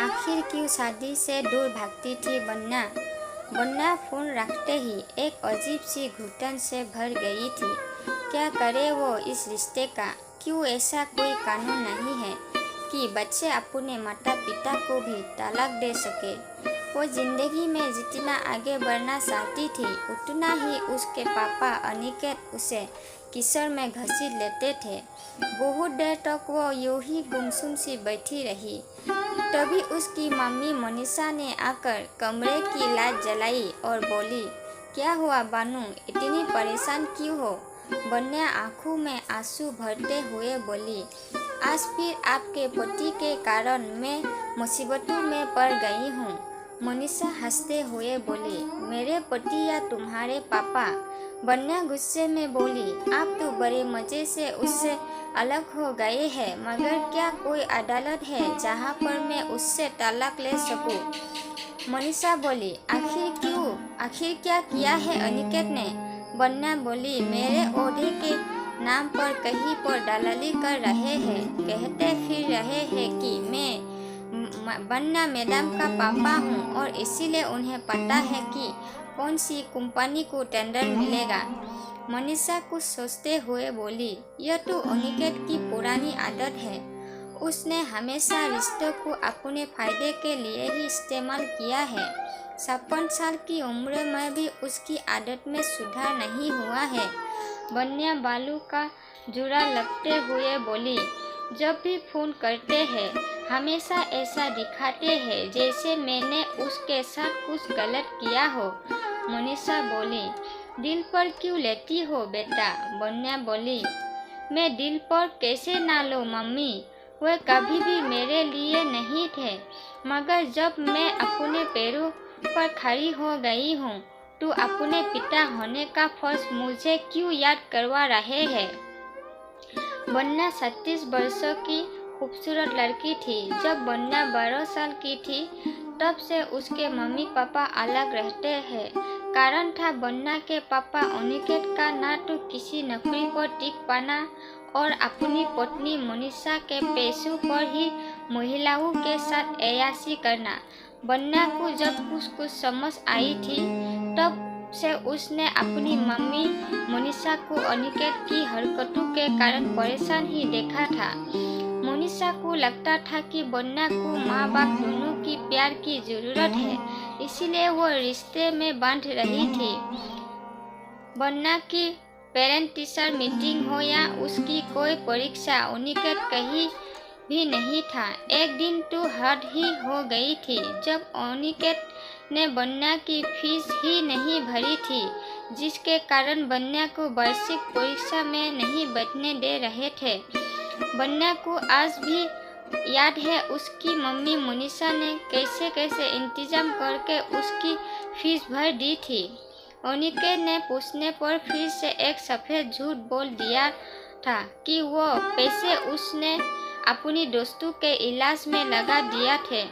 आखिर क्यों शादी से दूर भागती थी बन्ना। बन्ना फोन रखते ही एक अजीब सी घुटन से भर गई थी। क्या करे वो इस रिश्ते का। क्यों ऐसा कोई कानून नहीं है कि बच्चे अपने माता पिता को भी तलाक दे सके। वो जिंदगी में जितना आगे बढ़ना चाहती थी उतना ही उसके पापा अनिकेत उसे किशोर में घसीट लेते थे। बहुत देर तक वो यूं ही गुमसुम सी बैठी रही। तभी उसकी मम्मी मनीषा ने आकर कमरे की लाइट जलाई और बोली, क्या हुआ बानू, इतनी परेशान क्यों हो। बन्या आंखों में आंसू भरते हुए बोली, आज फिर आपके पति के कारण मैं मुसीबतों में पड़ गई हूँ। मनीषा हंसते हुए बोली, मेरे पति या तुम्हारे पापा। बन्या गुस्से में बोली, आप तो बड़े मजे से उससे अलग हो गए हैं, मगर क्या कोई अदालत है जहाँ पर मैं उससे तलाक ले सकूं। मनीषा बोली, आखिर क्यों, आखिर क्या किया है अनिकेत ने। बन्या बोली, मेरे ओढ़े के नाम पर कहीं पर दलाली कर रहे हैं, कहते फिर रहे हैं कि मैं बन्या मैडम का पापा हूँ और इसीलिए उन्हें पता है कि कौन सी कंपनी को टेंडर मिलेगा। मनीषा कुछ सोचते हुए बोली, यह तो अनिकेत की पुरानी आदत है। उसने हमेशा रिश्तों को अपने फायदे के लिए ही इस्तेमाल किया है। 56 साल की उम्र में भी उसकी आदत में सुधार नहीं हुआ है। बन्या बालू का जुड़ा लगते हुए बोली, जब भी फोन करते हैं हमेशा ऐसा दिखाते हैं जैसे मैंने उसके साथ कुछ गलत किया हो। मनीषा बोली, दिल पर क्यों लेती हो बेटा। बन्या बोली, मैं दिल पर कैसे ना लूं मम्मी, वे कभी भी मेरे लिए नहीं थे, मगर जब मैं अपने पैरों पर खड़ी हो गई हूँ तो अपने पिता होने का फर्ज मुझे क्यों याद करवा रहे हैं। बन्या 36 वर्षों की खूबसूरत लड़की थी। जब बन्या 12 साल की थी तब से उसके मम्मी पापा अलग रहते हैं। कारण था बन्या के पापा अनिकेत का ना तो किसी नौकरी पर टिक पाना और अपनी पत्नी मनीषा के पैसों पर ही महिलाओं के साथ ऐयाशी करना। बन्या को जब कुछ समझ आई थी तब से उसने अपनी मम्मी मनीषा को अनिकेत की हरकतों के कारण परेशान ही देखा था। मनीषा को लगता था कि बन्या को माँ बाप दोनों की प्यार की जरूरत है, इसीलिए वो रिश्ते में बांध रही थी। बन्या की पेरेंट टीचर मीटिंग हो या उसकी कोई परीक्षा, अनिकेत कहीं भी नहीं था। एक दिन तो हद ही हो गई थी जब अनिकेत ने बन्या की फीस ही नहीं भरी थी, जिसके कारण बन्या को वार्षिक परीक्षा में नहीं बैठने दे रहे थे। बन्या को आज भी याद है उसकी मम्मी मनीषा ने कैसे कैसे इंतजाम करके उसकी फीस भर दी थी। अनिकेत ने पूछने पर फिर से एक सफेद झूठ बोल दिया था कि वो पैसे उसने अपनी दोस्तों के इलाज में लगा दिया थे।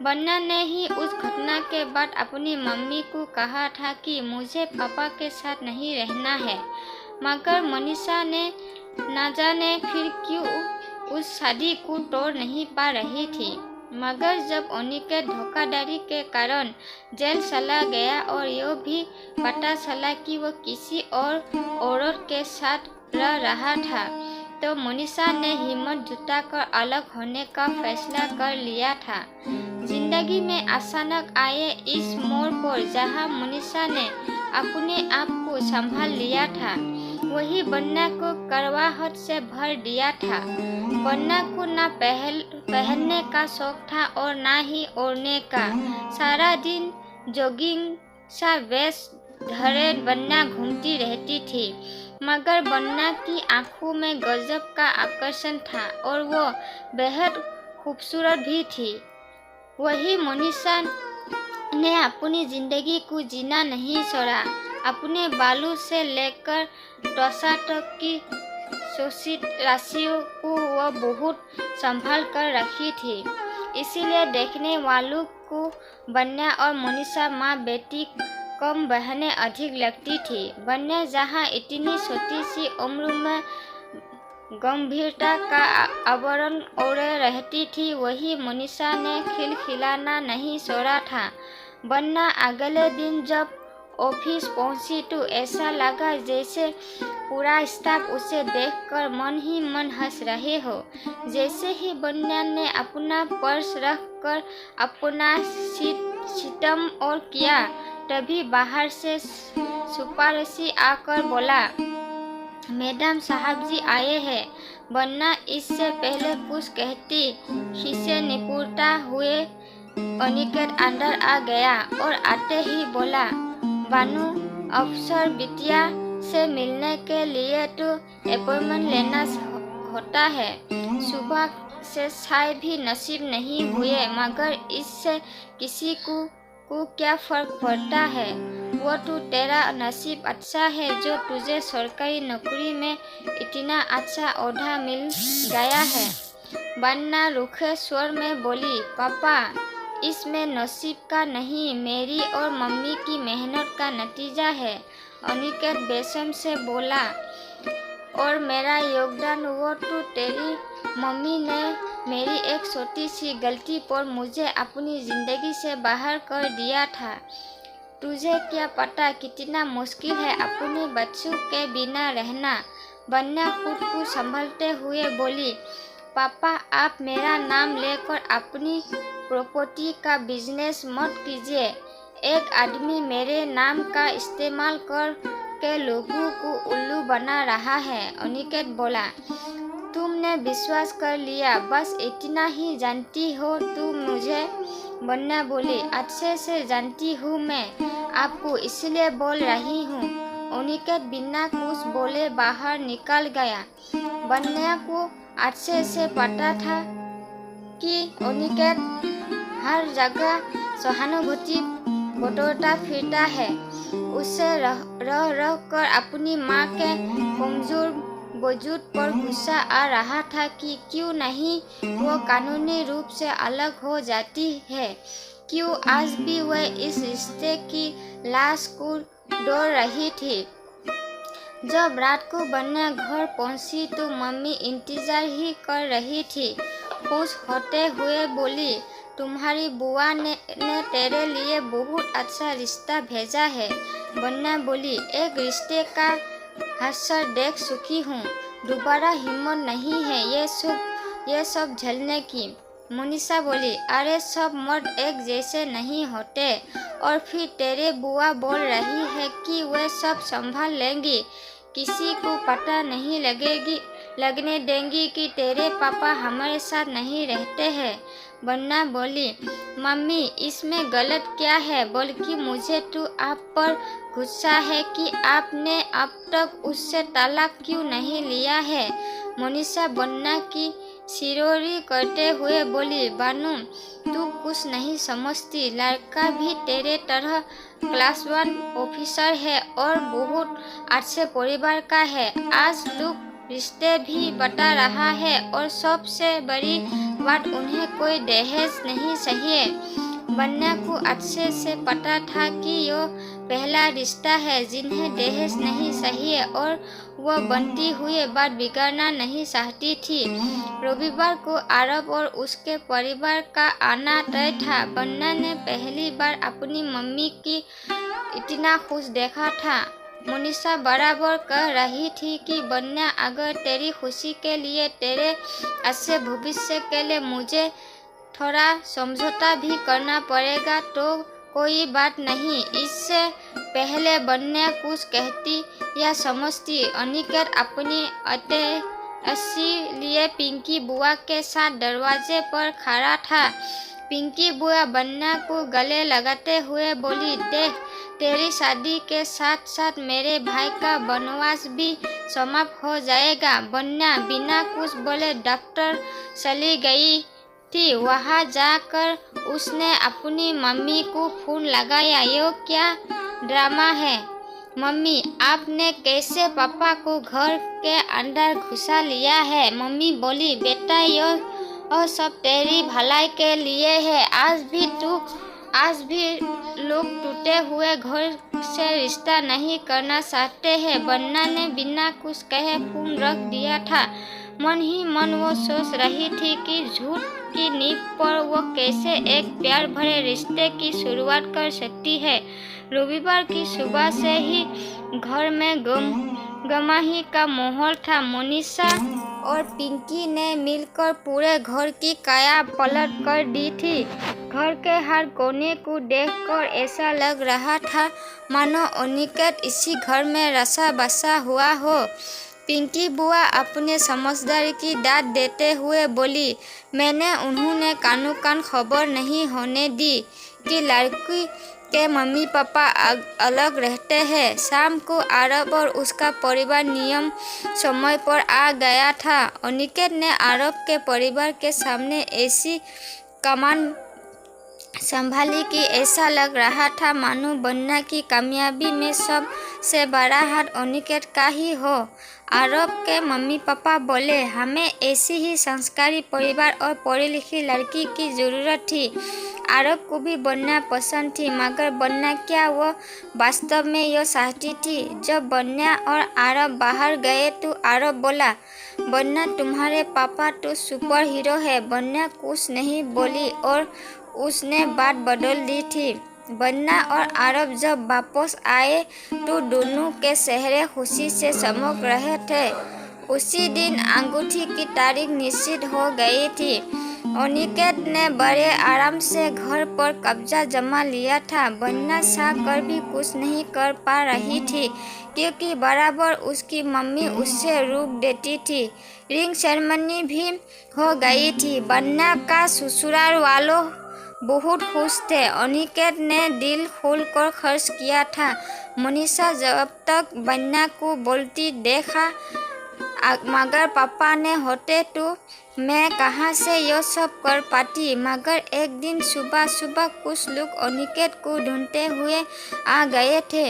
बन्या ने ही उस घटना के बाद अपनी मम्मी को कहा था कि मुझे पापा के साथ नहीं रहना है, मगर मनीषा ने न जाने फिर क्यों उस शादी को तोड़ नहीं पा रही थी। मगर जब अनिकेत धोखाधड़ी के कारण जेल चला गया और यह भी पता चला कि वो किसी और औरत के साथ रह रहा था, तो मनीषा ने हिम्मत जुटाकर अलग होने का फैसला कर लिया था। जिंदगी में अचानक आए इस मोड़ पर जहां मनीषा ने अपने आप को संभाल लिया था, वही बन्या को करवाहट से भर दिया था। बन्या को ना पहनने का शौक था और ना ही ओढ़ने का। सारा दिन जॉगिंग सा वेश धरे बन्या घूमती रहती थी, मगर बन्या की आंखों में गजब का आकर्षण था और वो बेहद खूबसूरत भी थी। वही मनीषा ने अपनी जिंदगी को जीना नहीं छोड़ा। अपने बालों से लेकर त्वचा तक की शोषित राशियों को वह बहुत संभाल कर रखी थी। इसीलिए देखने वालों को बन्या और मनीषा माँ बेटी कम बहनें अधिक लगती थी। बन्या जहाँ इतनी छोटी सी उम्र में गंभीरता का आवरण ओढ़े रहती थी, वही मनीषा ने खिलखिलाना नहीं छोड़ा था। बन्ना अगले दिन जब ऑफिस पहुंची तो ऐसा लगा जैसे पूरा स्टाफ उसे देखकर मन ही मन हंस रहे हो। जैसे ही बन्ना ने अपना पर्स रखकर अपना सिस्टम और किया, तभी बाहर से सुपारसी आकर बोला, मैडम साहब जी आए हैं। बन्ना इससे पहले कुछ कहती से निपुणता हुए अनिकेत अंदर आ गया और आते ही बोला, बानू, अफसर बिटिया से मिलने के लिए तो अपॉइंटमेंट लेना होता है। सुबह से चाय भी नसीब नहीं हुए, मगर इससे किसी को क्या फर्क पड़ता है। वो तो तेरा नसीब अच्छा है जो तुझे सरकारी नौकरी में इतना अच्छा ओहदा मिल गया है। बन्ना रूखे स्वर में बोली, पापा, इसमें नसीब का नहीं, मेरी और मम्मी की मेहनत का नतीजा है। अनिकेत बेशर्म से बोला, और मेरा योगदान? वो तो तेरी मम्मी ने मेरी एक छोटी सी गलती पर मुझे अपनी जिंदगी से बाहर कर दिया था। तुझे क्या पता कितना मुश्किल है अपने बच्चों के बिना रहना। बन्ना खुद को संभलते हुए बोली, पापा, आप मेरा नाम लेकर अपनी प्रॉपर्टी का बिजनेस मत कीजिए। एक आदमी मेरे नाम का इस्तेमाल कर के लोगों को उल्लू बना रहा है। अनिकेत बोला, तुमने विश्वास कर लिया, बस इतना ही जानती हो तुम मुझे। बन्ना बोली, अच्छे से जानती हूँ मैं आपको, इसलिए बोल रही हूँ। अनिकेत बिना कुछ बोले बाहर निकल गया। बन्ना को अच्छे से पता था कि अनिकेत हर जगह सहानुभूति बटोरता फिरता है। उससे रह कर अपनी माँ के कमजोर वजूद पर गुस्सा आ रहा था कि क्यों नहीं वो कानूनी रूप से अलग हो जाती है, क्यों आज भी वह इस रिश्ते की लाश को डोल रही थी। जब रात को बन्ना घर पहुंची तो मम्मी इंतजार ही कर रही थी। खुश होते हुए बोली, तुम्हारी बुआ ने तेरे लिए बहुत अच्छा रिश्ता भेजा है। बन्ना बोली, एक रिश्ते का हादसा देख चुकी हूँ, दोबारा हिम्मत नहीं है ये सब झेलने की। मनीषा बोली, अरे सब मर्द एक जैसे नहीं होते। और फिर तेरे बुआ बोल रही है कि वे सब संभाल लेंगी, किसी को पता नहीं लगने देंगी कि तेरे पापा हमारे साथ नहीं रहते हैं। बन्ना बोली, मम्मी, इसमें गलत क्या है, बल्कि मुझे तो आप पर गुस्सा है कि आपने अब तक उससे तलाक क्यों नहीं लिया है। मनीषा बन्ना की सिरोरी करते हुए बोली, बानू, तू कुछ नहीं समझती, लड़का भी तेरे तरह क्लास 1 ऑफिसर है और बहुत अच्छे परिवार का है। आज लोग रिश्ते भी बता रहा है और सबसे बड़ी बात, उन्हें कोई दहेज नहीं चाहिए। बन्ना को अच्छे से पता था कि यह पहला रिश्ता है जिन्हें दहेज नहीं चाहिए और वह बनती हुई बात बिगाड़ना नहीं चाहती थी। रविवार को आरब और उसके परिवार का आना तय था। बन्ना ने पहली बार अपनी मम्मी की इतना खुश देखा था। मनीषा बराबर कह रही थी कि बन्ना, अगर तेरी खुशी के लिए, तेरे अच्छे भविष्य के लिए मुझे थोड़ा समझौता भी करना पड़ेगा तो कोई बात नहीं। इससे पहले बन्ना कुछ कहती या समझती, अनिकेत अपनी अत्याशी लिए पिंकी बुआ के साथ दरवाजे पर खड़ा था। पिंकी बुआ बन्ना को गले लगाते हुए बोली, देख, तेरी शादी के साथ साथ मेरे भाई का वनवास भी समाप्त हो जाएगा। बन्ना बिना कुछ बोले डॉक्टर चली गई थी। वहां जाकर उसने अपनी मम्मी को फोन लगाया। ये क्या ड्रामा है मम्मी, आपने कैसे पापा को घर के अंदर घुसा लिया है? मम्मी बोली, बेटा, यह सब तेरी भलाई के लिए है। आज भी तू आज भी लोग टूटे हुए घर से रिश्ता नहीं करना चाहते हैं। बन्ना ने बिना कुछ कहे फोन रख दिया था। मन ही मन वो सोच रही थी कि झूठ की नींव पर वो कैसे एक प्यार भरे रिश्ते की शुरुआत कर सकती है। रविवार की सुबह से ही घर में गमाही का माहौल था। मोनिशा और पिंकी ने मिलकर पूरे घर की काया पलट कर दी थी। घर के हर कोने को देखकर ऐसा लग रहा था मानो अनिकेत इसी घर में रसा बसा हुआ हो। पिंकी बुआ अपने समझदारी की दाद देते हुए बोली, मैंने उन्होंने कानों कान खबर नहीं होने दी कि लड़की के मम्मी पापा अलग रहते हैं। शाम को आरब और उसका परिवार नियम समय पर आ गया था। अनिकेत ने आरब के परिवार के सामने ऐसी कमान संभाली कि ऐसा लग रहा था मानो बन्ना की कामयाबी में सबसे बड़ा हाथ अनिकेत का ही हो। आरब के मम्मी पापा बोले, हमें ऐसी ही संस्कारी परिवार और पढ़ी लिखी लड़की की ज़रूरत थी। आरब को भी बन्ना पसंद थी, मगर बन्ना क्या वो वास्तव में यह चाहती थी। जब बन्ना और आरब बाहर गए तो आरब बोला, बन्ना तुम्हारे पापा तो सुपर हीरो है। बन्ना कुछ नहीं बोली और उसने बात बदल दी थी। बन्ना और आरब जब वापस आए तो दोनों के चेहरे खुशी से चमक रहे थे। उसी दिन अंगूठी की तारीख निश्चित हो गई थी। अनिकेत ने बड़े आराम से घर पर कब्जा जमा लिया था। बन्ना चाह कर भी कुछ नहीं कर पा रही थी, क्योंकि बराबर उसकी मम्मी उससे रोक देती थी। रिंग सेरेमनी भी हो गई थी। बन्ना का ससुराल वालों बहुत खुश थे। अनिकेत ने दिल खोल कर खर्च किया था। मोनिशा जब तक बन्ना को बोलती देखा, मगर पापा ने होते तो मैं कहाँ से यह सब कर पाती। मगर एक दिन सुबह सुबह कुछ लोग अनिकेत को ढूंढते हुए आ गए थे।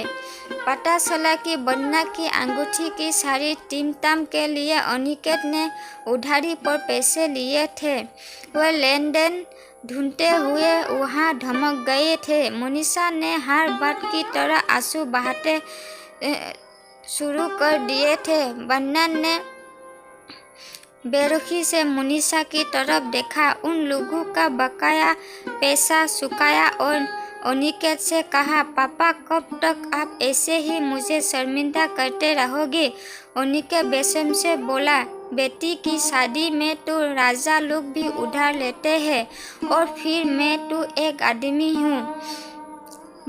पता चला कि बन्ना की अंगूठी की सारी टीमताम के लिए अनिकेत ने उधारी पर पैसे लिए थे। वह लेन देन ढूंढते हुए वहाँ धमक गए थे। मोनिशा ने हर बात की तरह आंसू बहाते शुरू कर दिए थे। बन्ना ने बेरुखी से मोनिशा की तरफ देखा। उन लोगों का बकाया पैसा चुकाया और अनिकेत से कहा, पापा कब तक आप ऐसे ही मुझे शर्मिंदा करते रहोगे। अनिकेत बेशर्म से बोला, बेटी की शादी में तो राजा लोग भी उधार लेते हैं, और फिर मैं तो एक आदमी हूँ।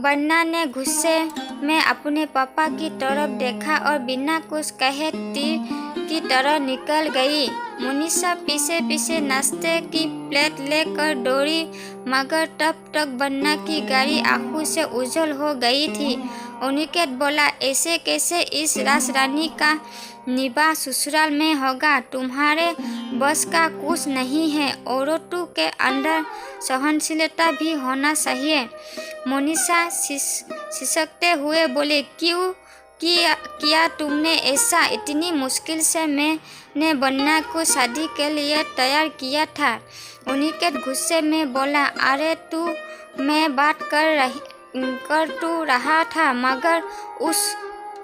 बन्ना ने गुस्से में अपने पापा की तरफ देखा और बिना कुछ कहे तीर की तरह निकल गई। मोनिशा पीछे पीछे नाश्ते की प्लेट लेकर दौड़ी, मगर तब तक बन्ना की गाड़ी आंखों से ओझल हो गई थी। अनिकेत बोला, ऐसे कैसे इस राजरानी का निबाह ससुराल में होगा। तुम्हारे बस का कुछ नहीं है। औरतों के अंदर सहनशीलता भी होना चाहिए। मोनिशा सिसकते हुए बोले, क्यों किया तुमने ऐसा। इतनी मुश्किल से मैंने बन्ना को शादी के लिए तैयार किया था। अनिकेत गुस्से में बोला, अरे तू मैं बात कर तू रहा था, मगर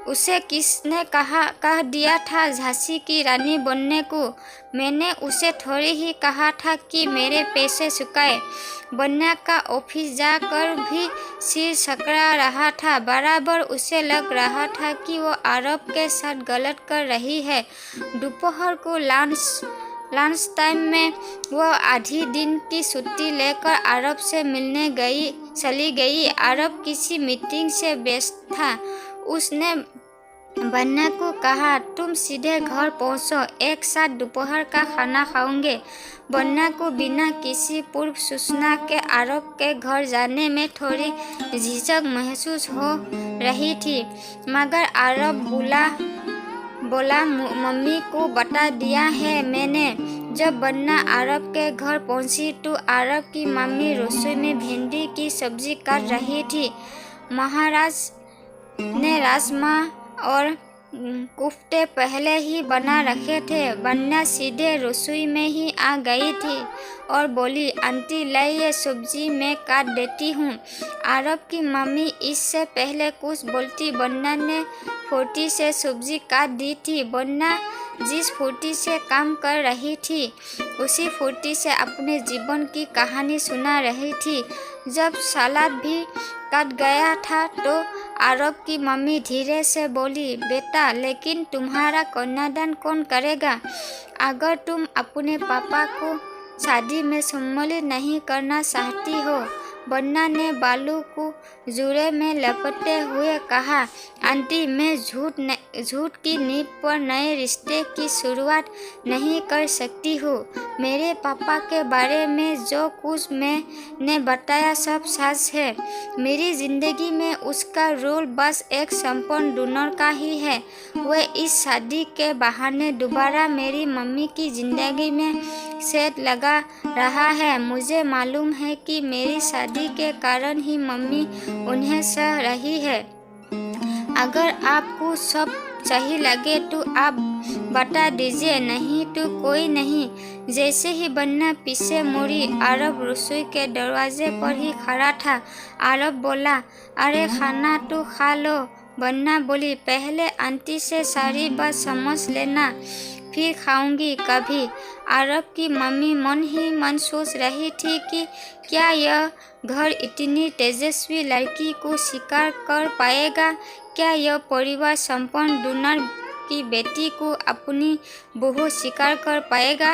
उसे किसने कह दिया था झांसी की रानी बनने को। मैंने उसे थोड़ी ही कहा था कि मेरे पैसे चुकाए। बन्ना का ऑफिस जाकर भी सिर सकड़ा रहा था। बराबर उसे लग रहा था कि वो आरब के साथ गलत कर रही है। दोपहर को लंच टाइम में वो आधी दिन की छुट्टी लेकर आरब से मिलने चली गई। आरब किसी मीटिंग से व्यस्त था। उसने बन्ना को कहा, तुम सीधे घर पहुंचो, एक साथ दोपहर का खाना खाओगे। बन्ना को बिना किसी पूर्व सूचना के आरब के घर जाने में थोड़ी झिझक महसूस हो रही थी, मगर आरब बोला, मम्मी को बता दिया है मैंने। जब बन्ना आरब के घर पहुंची तो आरब की मम्मी रसोई में भिंडी की सब्जी काट रही थी। महाराज ने राजमा और कुफ्ते पहले ही बना रखे थे। बन्ना सीधे रसोई में ही आ गई थी और बोली, आंटी लाइए सब्जी मैं काट देती हूँ। आरब की मम्मी इससे पहले कुछ बोलती बन्ना ने फुर्ती से सब्जी काट दी थी। बन्ना जिस फुर्ती से काम कर रही थी उसी फुर्ती से अपने जीवन की कहानी सुना रही थी। जब सलाद भी कट गया था तो आरब की मम्मी धीरे से बोली, बेटा लेकिन तुम्हारा कन्यादान कौन करेगा? अगर तुम अपने पापा को शादी में सम्मिलित नहीं करना चाहती हो। बन्ना ने बालू को जूड़े में लपेटते हुए कहा, आंटी मैं झूठ की नींव पर नए रिश्ते की शुरुआत नहीं कर सकती हूँ। मेरे पापा के बारे में जो कुछ मैंने बताया सब सच है। मेरी ज़िंदगी में उसका रोल बस एक संपूर्ण डोनर का ही है। वह इस शादी के बहाने दोबारा मेरी मम्मी की ज़िंदगी में सेट लगा रहा है। मुझे मालूम है कि मेरी शादी के कारण ही मम्मी उन्हें सह रही है। अगर आपको सब सही लगे तो आप बता दीजिए, नहीं तो कोई नहीं। जैसे ही बन्ना पीछे मुड़ी, आरब रसोई के दरवाजे पर ही खड़ा था। आरब बोला, अरे खाना तो खा लो। बन्ना बोली, पहले आंटी से सारी बात समझ लेना, फिर खाऊंगी कभी। आरब की मम्मी मन ही मन सोच रही थी कि क्या यह घर इतनी तेजस्वी लड़की को स्वीकार कर पाएगा? क्या यह परिवार संपन्न डोनर की बेटी को अपनी बहू स्वीकार कर पाएगा?